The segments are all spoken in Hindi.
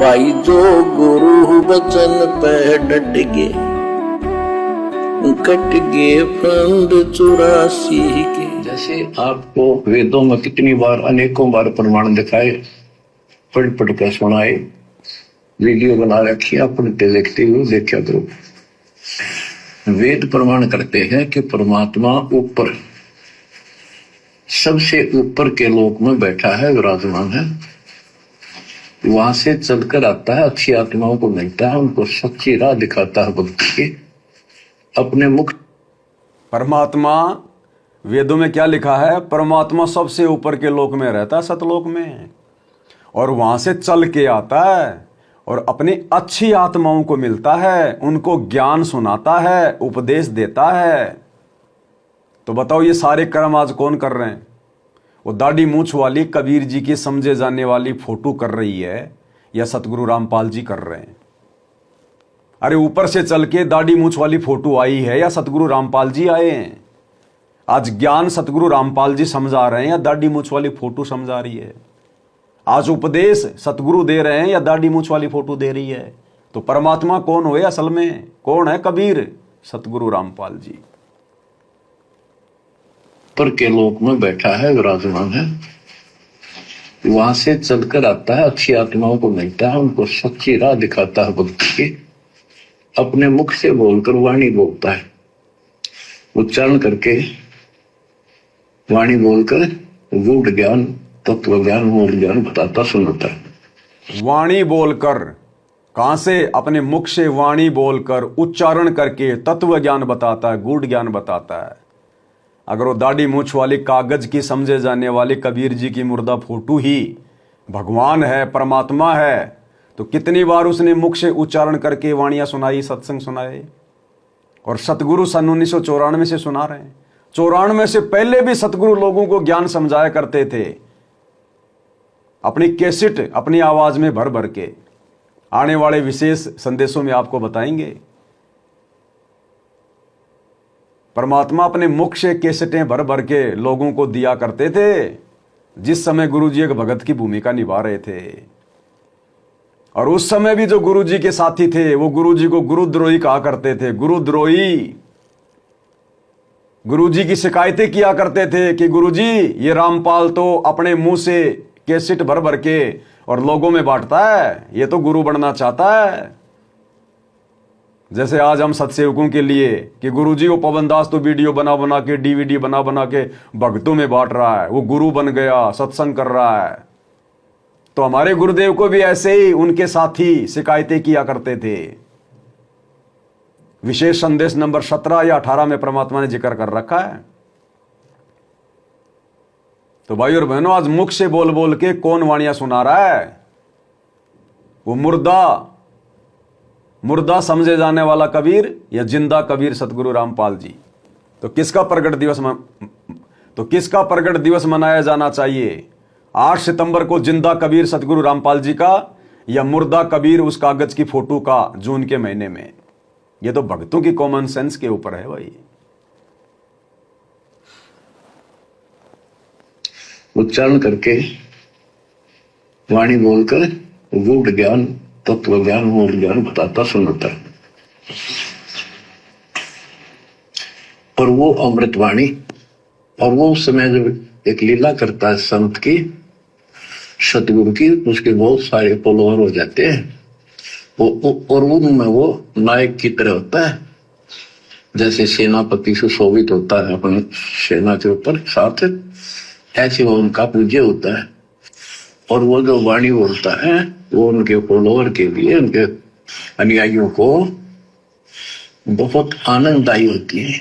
भाई जो गुरु वचन पे डट गए, कट गए फंद 84 के। जैसे आपको वेदों में कितनी बार अनेकों बार प्रमाण दिखाए, पढ़ पढ़ कर सुनाए, वीडियो बना रखी है, पढ़ते देखते हुए देखा करो। वेद प्रमाण करते हैं कि परमात्मा ऊपर, सबसे ऊपर के लोक में बैठा है, विराजमान है, वहां से चलकर आता है, अच्छी आत्माओं को मिलता है, उनको सच्ची राह दिखाता है भक्ति की अपने मुख। परमात्मा, वेदों में क्या लिखा है? परमात्मा सबसे ऊपर के लोक में रहता है, सतलोक में, और वहां से चल के आता है और अपनी अच्छी आत्माओं को मिलता है, उनको ज्ञान सुनाता है, उपदेश देता है। तो बताओ ये सारे कर्म आज कौन कर रहे हैं? वो दाढ़ी मूछ वाली कबीर जी की समझे जाने वाली फोटो कर रही है या सतगुरु रामपाल जी कर रहे हैं? अरे ऊपर से चल के दाढ़ी मूछ वाली फोटो आई है या सतगुरु रामपाल जी आए हैं? आज ज्ञान सतगुरु रामपाल जी समझा रहे हैं या दाढ़ी मूछ वाली फोटो समझा रही है? आज उपदेश सतगुरु दे रहे हैं या दाढ़ी मूछ वाली फोटो दे रही है? तो परमात्मा कौन हुए असल में? कौन है कबीर? सतगुरु रामपाल जी। पर के लोक में बैठा है, विराजमान है, वहां से चलकर आता है, अच्छी आत्माओं को मिलता है, उनको सच्ची राह दिखाता है भक्ति की अपने मुख से बोलकर। वाणी बोलता है, उच्चारण करके, वाणी बोलकर गूढ़ ज्ञान, तत्व ज्ञान, मूल ज्ञान बताता सुनाता है। वाणी बोलकर, कहां से? अपने मुख से वाणी बोलकर, उच्चारण करके तत्व ज्ञान बताता है, गूढ़ ज्ञान बताता है। अगर वो दाढ़ी मूछ वाली कागज की समझे जाने वाली कबीर जी की मुर्दा फोटो ही भगवान है, परमात्मा है, तो कितनी बार उसने मुख से उच्चारण करके वाणियां सुनाई, सत्संग सुनाए। और सतगुरु सन 1994 से सुना रहे हैं। 94 से पहले भी सतगुरु लोगों को ज्ञान समझाया करते थे, अपनी कैसेट अपनी आवाज में भर भर के। आने वाले विशेष संदेशों में आपको बताएंगे। परमात्मा अपने मुख से कैसेटें भर भर के लोगों को दिया करते थे, जिस समय गुरुजी एक भगत की भूमिका निभा रहे थे। और उस समय भी जो गुरुजी के साथी थे वो गुरुजी को गुरुद्रोही कहा करते थे। गुरुद्रोही गुरुजी की शिकायतें किया करते थे कि गुरुजी ये रामपाल तो अपने मुंह से कैसेट भर भर के और लोगों में बांटता है, ये तो गुरु बनना चाहता है। जैसे आज हम सत्सेवकों के लिए कि गुरुजी वो पवनदास तो वीडियो बना बना के, डीवीडी बना बना के भक्तों में बांट रहा है, वो गुरु बन गया, सत्संग कर रहा है। तो हमारे गुरुदेव को भी ऐसे ही उनके साथी शिकायतें किया करते थे। विशेष संदेश नंबर 17 या 18 में परमात्मा ने जिक्र कर रखा है। तो भाई और बहनों, आज मुख से बोल बोल के कौन वाणियां सुना रहा है? वो मुर्दा समझे जाने वाला कबीर या जिंदा कबीर सतगुरु रामपाल जी। तो किसका प्रगट दिवस मनाया जाना चाहिए? 8 सितंबर को जिंदा कबीर सतगुरु रामपाल जी का, या मुर्दा कबीर उस कागज की फोटो का जून के महीने में? ये तो भक्तों की कॉमन सेंस के ऊपर है भाई। उच्चारण करके, वाणी बोलकर गूढ़ ज्ञान, तत्व ज्ञान, मूल ज्ञान बताता सुनाता है। और वो अमृतवाणी, और वो उस समय जब एक लीला करता है संत की, सतगुरु की, उसके बहुत सारे फॉलोअर हो जाते हैं। और उनमें वो नायक की तरह होता है, जैसे सेनापति सुशोभित होता है अपने सेना के ऊपर साथ, ऐसे वो उनका पूज्य होता है। और वो जो वाणी बोलता है वो उनके फॉलोअर के लिए, उनके अनुयायियों को बहुत आनंददायी होती है,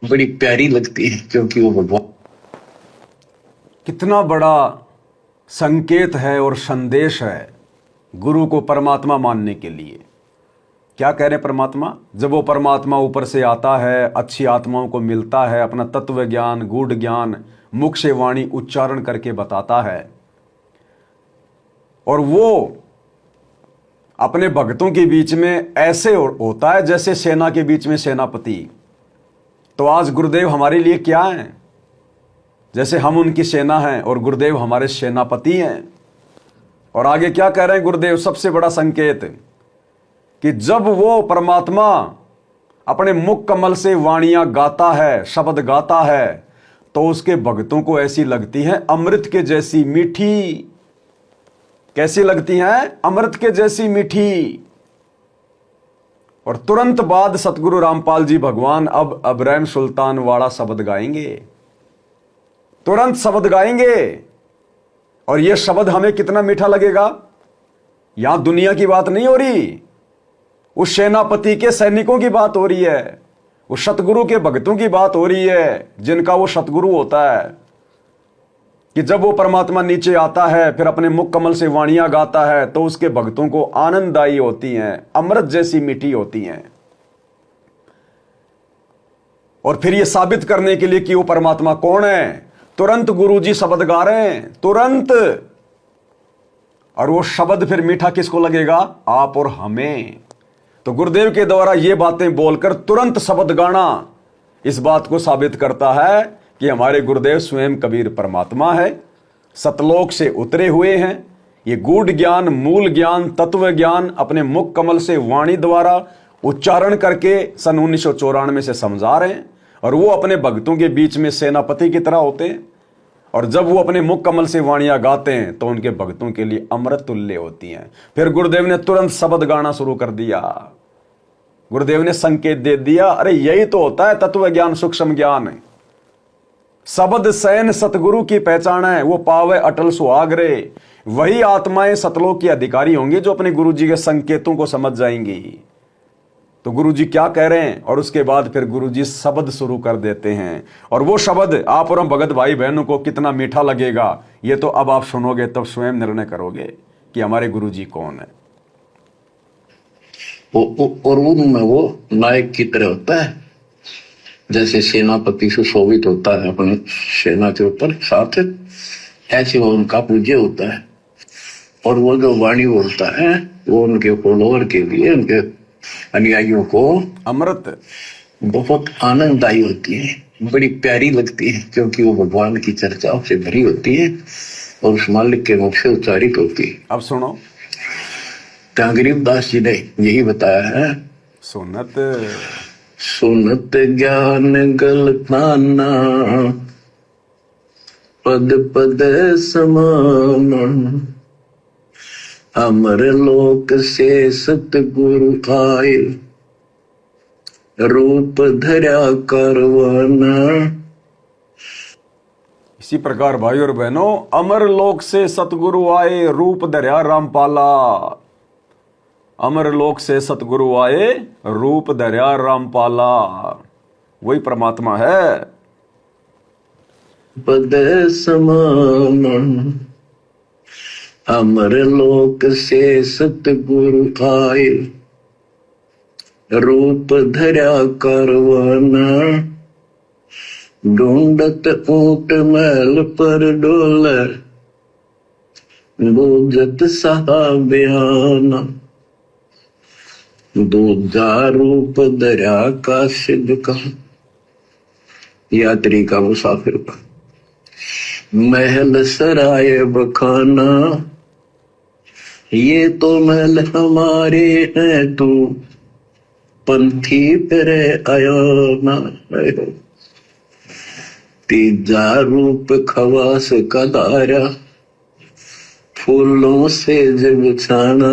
बड़ी प्यारी लगती है, क्योंकि वो भगवान। कितना बड़ा संकेत है और संदेश है गुरु को परमात्मा मानने के लिए। क्या कह रहे परमात्मा? जब वो परमात्मा ऊपर से आता है, अच्छी आत्माओं को मिलता है, अपना तत्व ज्ञान, गूढ़ ज्ञान मुख से वाणी उच्चारण करके बताता है, और वो अपने भक्तों के बीच में ऐसे होता है जैसे सेना के बीच में सेनापति। तो आज गुरुदेव हमारे लिए क्या हैं? जैसे हम उनकी सेना हैं और गुरुदेव हमारे सेनापति हैं। और आगे क्या कह रहे हैं गुरुदेव, सबसे बड़ा संकेत कि जब वो परमात्मा अपने मुख कमल से वाणियां गाता है, शब्द गाता है, तो उसके भक्तों को ऐसी लगती है अमृत के जैसी मीठी। कैसी लगती हैं? अमृत के जैसी मीठी। और तुरंत बाद सतगुरु रामपाल जी भगवान अब अब्राहिम सुल्तान वाला शब्द गाएंगे, तुरंत शब्द गाएंगे। और यह शब्द हमें कितना मीठा लगेगा। यहां दुनिया की बात नहीं हो रही, उस सेनापति के सैनिकों की बात हो रही है, उस सतगुरु के भक्तों की बात हो रही है, जिनका वो सतगुरु होता है। कि जब वो परमात्मा नीचे आता है, फिर अपने मुख कमल से वाणियां गाता है, तो उसके भक्तों को आनंददायी होती हैं, अमृत जैसी मीठी होती हैं। और फिर ये साबित करने के लिए कि वो परमात्मा कौन है, तुरंत गुरुजी शब्द गा रहे हैं, तुरंत। और वो शब्द फिर मीठा किसको लगेगा? आप और हमें। तो गुरुदेव के द्वारा ये बातें बोलकर तुरंत शब्द गाना इस बात को साबित करता है कि हमारे गुरुदेव स्वयं कबीर परमात्मा है, सतलोक से उतरे हुए हैं। ये गूढ़ ज्ञान, मूल ज्ञान, तत्व ज्ञान अपने मुख कमल से वाणी द्वारा उच्चारण करके सन 1994 से समझा रहे हैं। और वो अपने भक्तों के बीच में सेनापति की तरह होते हैं। और जब वो अपने मुख कमल से वाणियां गाते हैं तो उनके भक्तों के लिए अमृत तुल्य होती हैं। फिर गुरुदेव ने तुरंत शब्द गाना शुरू कर दिया। गुरुदेव ने संकेत दे दिया, अरे यही तो होता है तत्व ज्ञान, सूक्ष्म ज्ञान। शब्द सैन सतगुरु की पहचान है, वो पावे अटल सुहागरे। वही आत्माएं सतलोक की अधिकारी होंगी जो अपने गुरु जी के संकेतों को समझ जाएंगी। तो गुरु जी क्या कह रहे हैं, और उसके बाद फिर गुरु जी शब्द शुरू कर देते हैं। और वो शब्द आप और हम भगत भाई बहनों को कितना मीठा लगेगा, ये तो अब आप सुनोगे तब स्वयं निर्णय करोगे कि हमारे गुरु जी कौन है। और उनमें वो नायक की तरह होता है, जैसे सेनापति सुशोभित होता है अपने सेना के ऊपर साथ, ऐसे वो उनका पूज्य होता है। और वो जो वाणी बोलता है वो उनके फॉलोअर के लिए, उनके अनुयायियों को अमृत बहुत आनंददायी होती है, बड़ी प्यारी लगती है, क्योंकि वो भगवान की चर्चाओं से भरी होती है और उस मालिक के मुख से उच्चारित होती है। अब सुनो, गरीबदास जी ने यही बताया है, सुनत सुनत ज्ञान गलताना, पद पद समान, अमर लोक से सतगुरु आए, रूप धरा करवाना। इसी प्रकार भाई और बहनों, अमर लोक से सतगुरु आए, रूप धरा रामपाला। अमर लोक से सतगुरु आए, रूप धरा रामपाला। वही परमात्मा है। पद समान, अमर लोक से सतगुरु आए, रूप धरा करवाना, ढूंढत ऊंट महल पर डोले, बूझत सहा बयाना, दूजा रूप धरा का सिद्ध का, यात्री का मुसाफिर का, महल सराय बखाना, ये तो महल हमारे हैं, तू पंथी पर आयाना। तीजा रूप खवास का दारा, फूलों से जब छाना,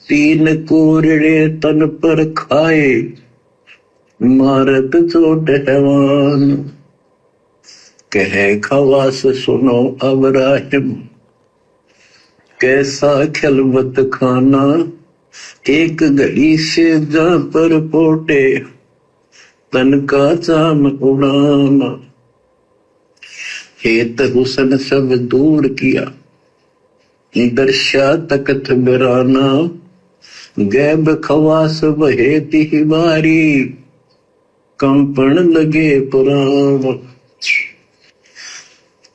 तीन कोरड़े तन पर खाए, मारत चोट हैवान। कहे खवास सुनो अब्राहिम, कैसा खिलवत खाना, एक घड़ी से जा पर पोटे, तन का चाम उड़ाना। हेत हुसन सब दूर किया, दर्शा तकत बिराना, गैब खवास बहे तिहवारी, कंपन लगे पुराण।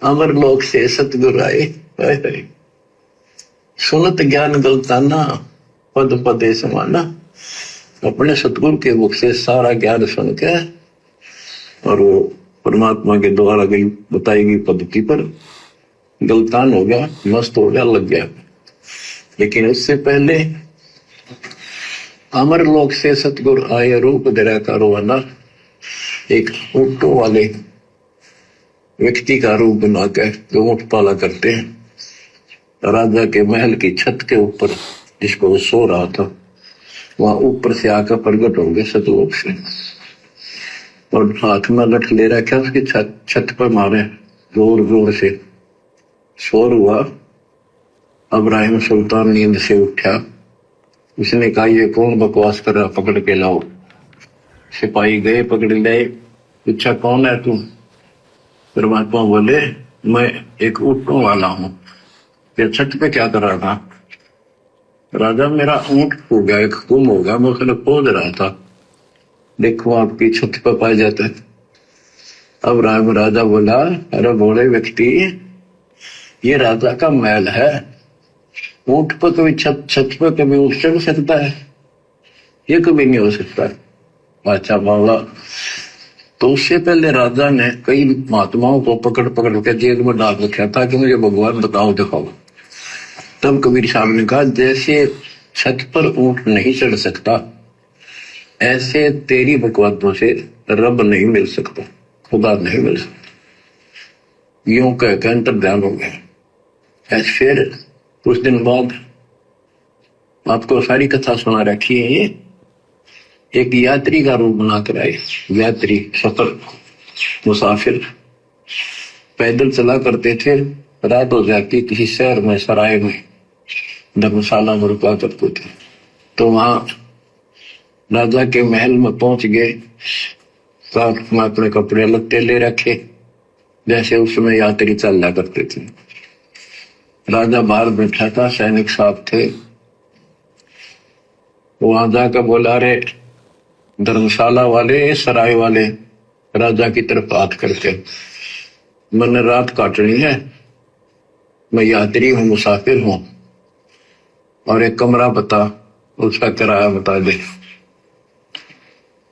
अमर लोक से सतगुरु आए, सुनत ज्ञान गलताना, पद पदे समाना। अपने सतगुरु के मुख से सारा ज्ञान सुन के और वो परमात्मा के द्वारा गई बताई गई पद्धति पर गलतान हो गया, मस्त हो गया, लग गया। लेकिन उससे पहले अमर लोक से सतगुरु आए, रूप धरा का रोवाना, एक ऊँटों वाले व्यक्ति का रूप बनाकर जो ऊँट पाला करते हैं। राजा के महल की छत के ऊपर जिसको वो सो रहा था, वहां ऊपर से आकर प्रकट हो गए सतलोक से, और हाथ में लठ ले रखा, उसकी छत पर मारे जोर जोर से। शोर हुआ। इब्राहिम सुल्तान नींद से उठा। उसने कहा, ये कौन बकवास कर रहा, पकड़ के लाओ। सिपाही गए, पकड़ लाए। पूछा, कौन है तू? परमात्मा बोले, मैं एक ऊँटों वाला हूँ। फिर छत पे क्या कर रहा था? राजा, मेरा ऊँट हो गया, एक गुम हो गया, मैं उसे खोज रहा था। देखो आपकी छत पर पाया जाता है। अब राजा बोला, अरे भोले व्यक्ति, ये राजा का महल है, ऊँट पर कभी छत पर कभी उठ चढ़ सकता है? ये कभी नहीं हो सकता। अच्छा बाबा, तो उससे पहले राजा ने कई महात्माओं को पकड़ पकड़ के जेल में डाल रखा था कि मुझे भगवान बताओ, दिखाओ। तब कबीर साहब ने कहा, जैसे छत पर ऊँट नहीं चढ़ सकता, ऐसे तेरी बकवादों से रब नहीं मिल सकता, खुदा नहीं मिल सकता। यूं कहकर अंतर ध्यान हो गया। फिर कुछ दिन बाद आपको सारी कथा सुना रखी है। ये एक यात्री का रूप बनाकर आए। यात्री, सफर, मुसाफिर पैदल चला करते थे। रात हो जाती, किसी शहर में, सराय में, धर्मशाला में रुका करते थे। तो वहां राजा के महल में पहुंच गए। साथ में अपने कपड़े लत्ते ले रखे, जैसे उसमें यात्री चलना करते थे। राजा बाहर बैठा था, सैनिक साहब थे। वहां जाकर बोला, रे धर्मशाला वाले, सराय वाले, राजा की तरफ हाथ करके, मैंने रात काटनी है, मैं यात्री हूं, मुसाफिर हूं, और एक कमरा बता, उसका किराया बता दे।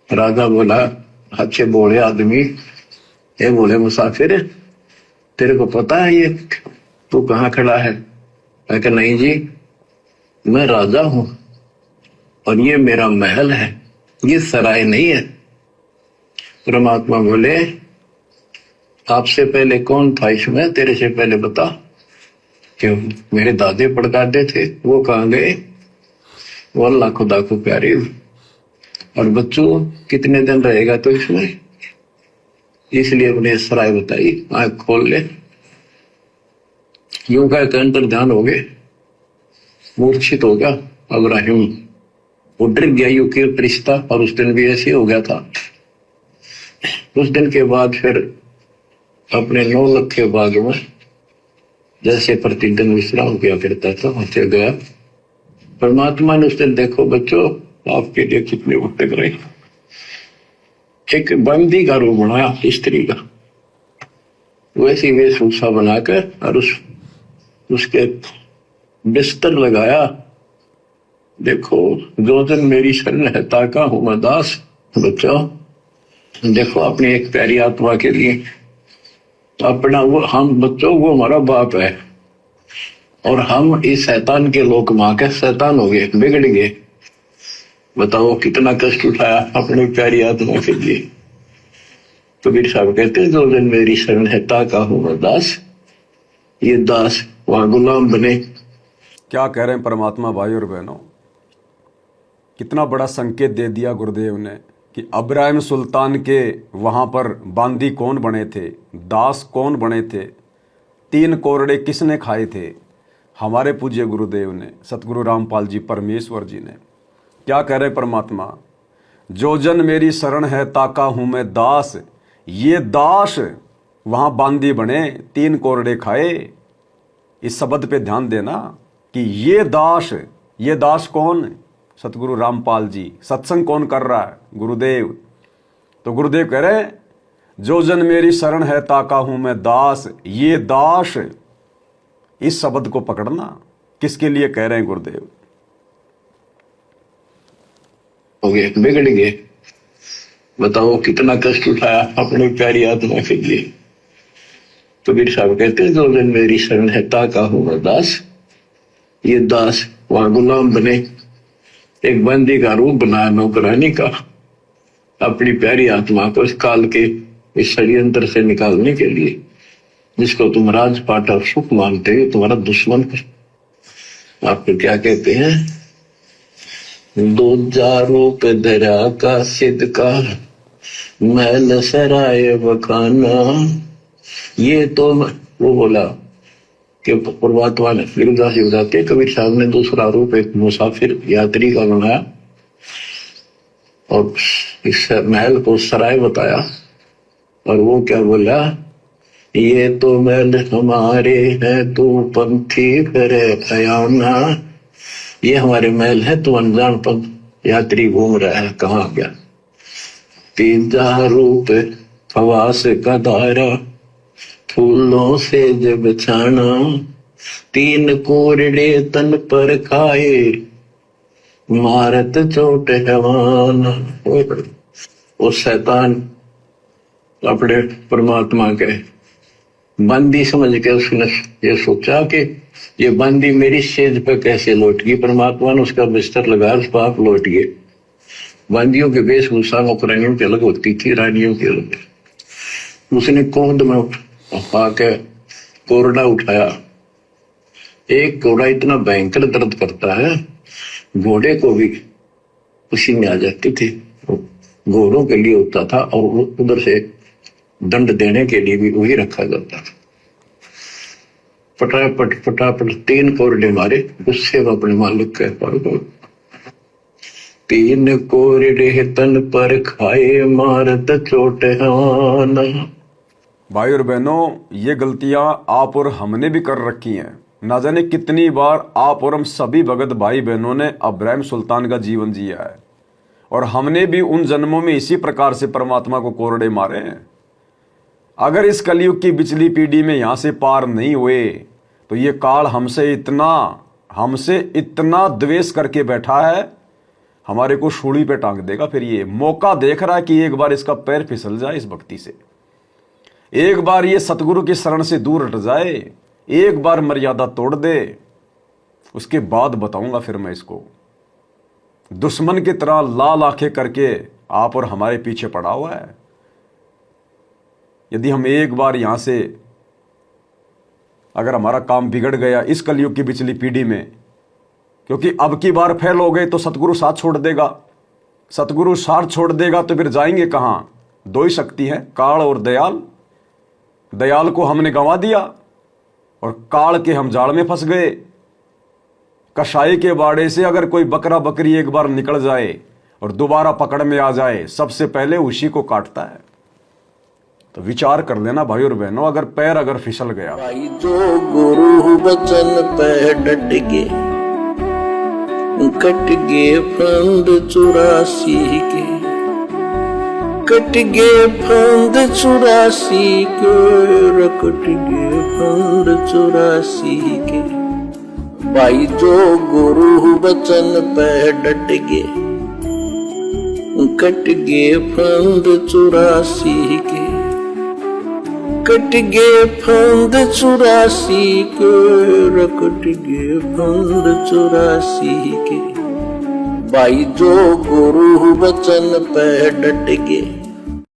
राजा बोला, अच्छे बोले आदमी, ये बोले मुसाफिर, तेरे को पता है ये तू कहाँ खड़ा है? मैं कहा, नहीं जी, मैं राजा हूं और ये मेरा महल है, ये सराय नहीं है। परमात्मा बोले, आपसे पहले कौन था इसमें, तेरे से पहले बता। क्यों? मेरे दादे पड़दादे थे, वो कहाँ गए? वो अल्लाह खुदा को प्यारे। और बच्चों, कितने दिन रहेगा तो इसमें? इसलिए उन्हें सराय बताई, आंख खोल ले। यूं कहकर अंतर ध्यान हो गए, मूर्छित हो गया इब्राहिम। वो डर गया, यूं कि रिश्ता, और उस दिन भी ऐसे हो गया था। उस दिन के बाद फिर अपने 9 लखे बाग में जैसे प्रतिदिन विश्राम किया करता था, वहां गया। परमात्मा ने उस दिन, देखो बच्चों, आपके लिए कितने भटक रहे, एक बंदी का रूप बनाया, स्त्री का, वैसी वेशभूषा बनाकर, और उसके बिस्तर लगाया। देखो, जो जन मेरी शरण है, ताका हूं मैं दास। बच्चों देखो, अपनी एक प्यारी आत्मा के लिए अपना, वो हम बच्चों, वो हमारा बाप है, और हम इस शैतान के लोक में आकर शैतान हो गए, बिगड़ गए। बताओ कितना कष्ट उठाया अपनी प्यारी आत्मा के लिए। कबीर साहब कहते हैं, जो जन मेरी शरण है, ताका हूं मैं दास। ये दास वहां गुलाम बने। क्या कह रहे हैं परमात्मा भाई और बहनों, कितना बड़ा संकेत दे दिया गुरुदेव ने कि इब्राहिम सुल्तान के वहाँ पर बांदी कौन बने थे, दास कौन बने थे, 3 कोरड़े किसने खाए थे? हमारे पूज्य गुरुदेव ने, सतगुरु रामपाल जी परमेश्वर जी ने। क्या कह रहे परमात्मा, जो जन मेरी शरण है, ताका हूँ मैं दास। ये दास वहाँ बांदी बने, 3 कोरड़े खाए। इस शब्द पे ध्यान देना कि ये दास कौन? सतगुरु रामपाल जी। सत्संग कौन कर रहा है? गुरुदेव। तो गुरुदेव कह रहे हैं, जो जन मेरी शरण है, ताका हूं मैं दास। ये दास, इस शब्द को पकड़ना। किसके लिए कह रहे हैं गुरुदेव? हो गए, बिगड़ गए। बताओ कितना कष्ट उठाया अपनी प्यारी आत्मा के लिए। कबीर साहब कहते हैं, जो दिन मेरी शरण है ताका होगा दास। ये दास वहां गुलाम बने, एक बंदी का रूप बनाया नौकरानी का, अपनी प्यारी आत्मा को इस काल के इस षड्यंत्र से निकालने के लिए, जिसको तुम राजपाट और सुख मानते हो, तुम्हारा दुश्मन है। आपको क्या कहते हैं, दो रूप दरा का सिद्ध का मैल सराय बखाना। ये तो वो बोला कि परमात्मा ने फिरदास जी बताते, कबीर साहब ने दूसरा रूप एक मुसाफिर यात्री का बनाया और इस महल को सराय बताया, और वो क्या बोला, ये तो महल हमारे हैं, तू पंथी करे अयाना। ये हमारे महल है, तू अनजान पंथ यात्री घूम रहा है, कहाँ गया। तीजा रूप खवास का दायरा, फूलों से जब छाना। तीन कोरड़े तन पर खाए, मारत चोट जवाना। वो शैतान अपने परमात्मा के बंदी समझ के उसने ये सोचा कि ये बंदी मेरी सेज पे कैसे लौट गई। परमात्मा ने उसका बिस्तर लगा, उस पाप लौट गए। बंदियों के वेशभूषा नौकरानियों की अलग होती थी, रानियों की अलग। उसने कोंद में आके कोरडा उठाया। एक कोरडा इतना भयंकर दर्द करता है, घोड़े को भी उसी में आ जाती थी। घोड़ों के लिए होता था और उधर से दंड देने के लिए भी वही रखा जाता था। फटाफट फटाफट 3 कोरडे मारे, गुस्से में अपने मालिक के पर। 3 कोरडे तन पर खाए, मारत चोट जवाना। भाई और बहनों, ये गलतियां आप और हमने भी कर रखी हैं। ना जाने कितनी बार आप और हम सभी भगत भाई बहनों ने अब्राहिम सुल्तान का जीवन जिया है, और हमने भी उन जन्मों में इसी प्रकार से परमात्मा को कोरडे मारे हैं। अगर इस कलयुग की पिछली पीढ़ी में यहां से पार नहीं हुए, तो ये काल हमसे इतना द्वेष करके बैठा है, हमारे को सूली पे टांग देगा। फिर ये मौका देख रहा है कि एक बार इसका पैर फिसल जाए इस भक्ति से, एक बार ये सतगुरु की शरण से दूर हट जाए, एक बार मर्यादा तोड़ दे, उसके बाद बताऊंगा फिर मैं इसको। दुश्मन की तरह लाल आंखें करके आप और हमारे पीछे पड़ा हुआ है। यदि हम एक बार यहां से, अगर हमारा काम बिगड़ गया इस कलयुग की पिछली पीढ़ी में, क्योंकि अब की बार फेल हो गए तो सतगुरु साथ छोड़ देगा। सतगुरु साथ छोड़ देगा तो फिर जाएंगे कहां। 2 ही शक्ति है, काल और दयाल। दयाल को हमने गंवा दिया और काल के हम जाल में फंस गए। कसाई के बाड़े से अगर कोई बकरा बकरी एक बार निकल जाए और दोबारा पकड़ में आ जाए, सबसे पहले उसी को काटता है। तो विचार कर लेना भाई और बहनों, अगर पैर अगर फिसल गया। भाई जो गुरु बचन पे डट के, कट गे फंद 84 के, कट गे फंद 84 के, कट गे फंद 84 के। भाई जो गुरु बचन पे डट गे, कट गे फंद 84 के, कट गे फंद 84 के, कट गे फंद 84 के। भाई जो गुरु बचन पे डट गे,